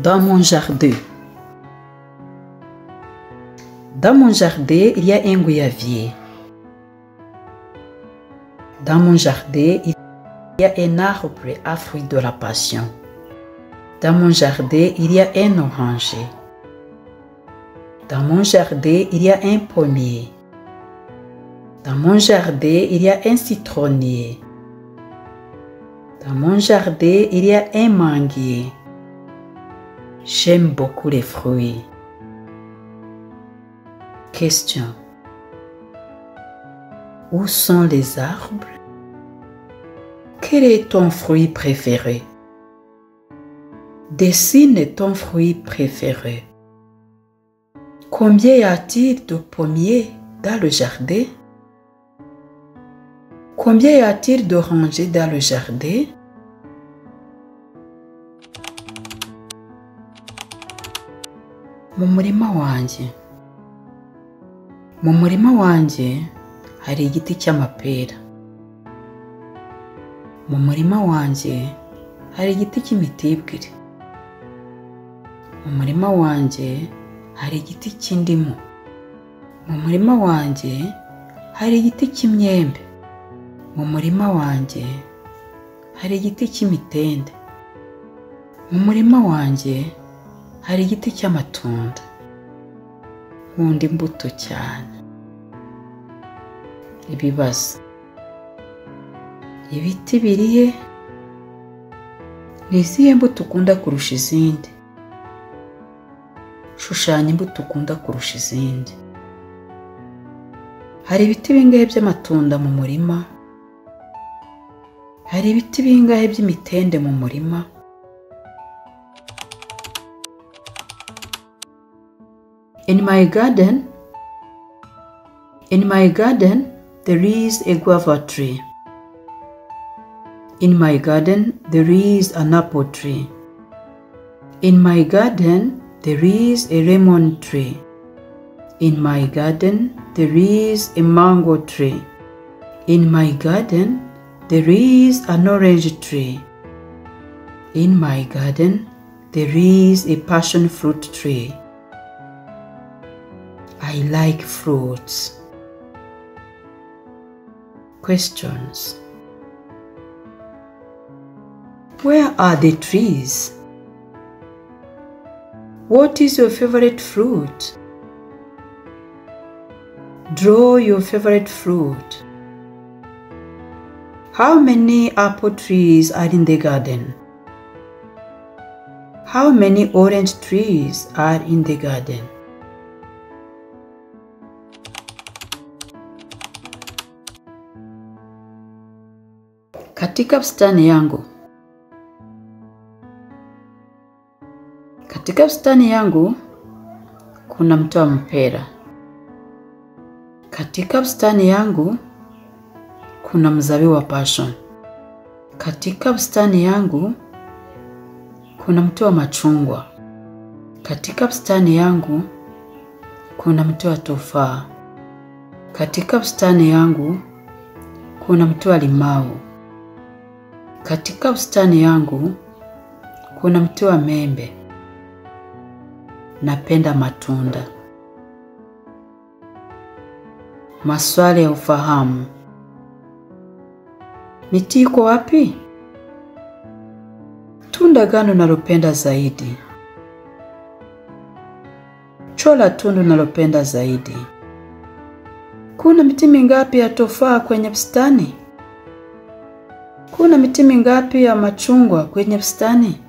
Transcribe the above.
Dans mon jardin. Dans mon jardin, il y a un goyavier. Dans mon jardin, il y a un arbre à fruits de la passion. Dans mon jardin, il y a un oranger. Dans mon jardin, il y a un pommier. Dans mon jardin, il y a un citronnier. Dans mon jardin, il y a un manguier. J'aime beaucoup les fruits. Question. Où sont les arbres? Quel est ton fruit préféré? Dessine ton fruit préféré. Combien y a-t-il de pommiers dans le jardin? Combien y a-t-il d'orangers dans le jardin? Mu murima wanjye. Mu murima wanjye hari igiti cy'amapera. Mu murima wanjye hari igiti cy'imitibwiri. Mu murima wanjye hari igiti cy'indimu. Mu murima wanjye hari igiti cy'imyembe. Mu murima wanjye hari igiti cy'imitende. Mu murima wanjye hari igiti cy'amatunda. Nkunda imbuto cyane. Ibibazo. Ibiti birihe? Ni izihe mbuto ukunda kurusha izindi? Shushanya imbuto ukunda kurusha izindi. Hari ibiti bingahe by'amatunda mu murima? Hari ibiti bingahe by'imitende mu murima? In my garden, there is a guava tree. In my garden, there is an apple tree. In my garden, there is a lemon tree. In my garden, there is a mango tree. In my garden, there is an orange tree. In my garden, there is a passion fruit tree. I like fruits. Questions. Where are the trees? What is your favorite fruit? Draw your favorite fruit. How many apple trees are in the garden? How many orange trees are in the garden? Katika bustani yangu. Katika bustani yangu kuna mti wa mpera. Katika bustani yangu kuna mzabibu wa passion. Katika bustani yangu kuna mti wa machungwa. Katika bustani yangu kuna mti wa tufaa. Katika bustani yangu kuna mti wa limau. Katika bustani yangu kuna mti wa maembe. Napenda matunda. Maswali ya ufahamu. Miti iko wapi? Tunda gani unalopenda zaidi? Chora tunda unalopenda zaidi. Kuna miti mingapi ya tofaa kwenye bustani? Kuna miti mingapi ya machungwa kwenye bustani?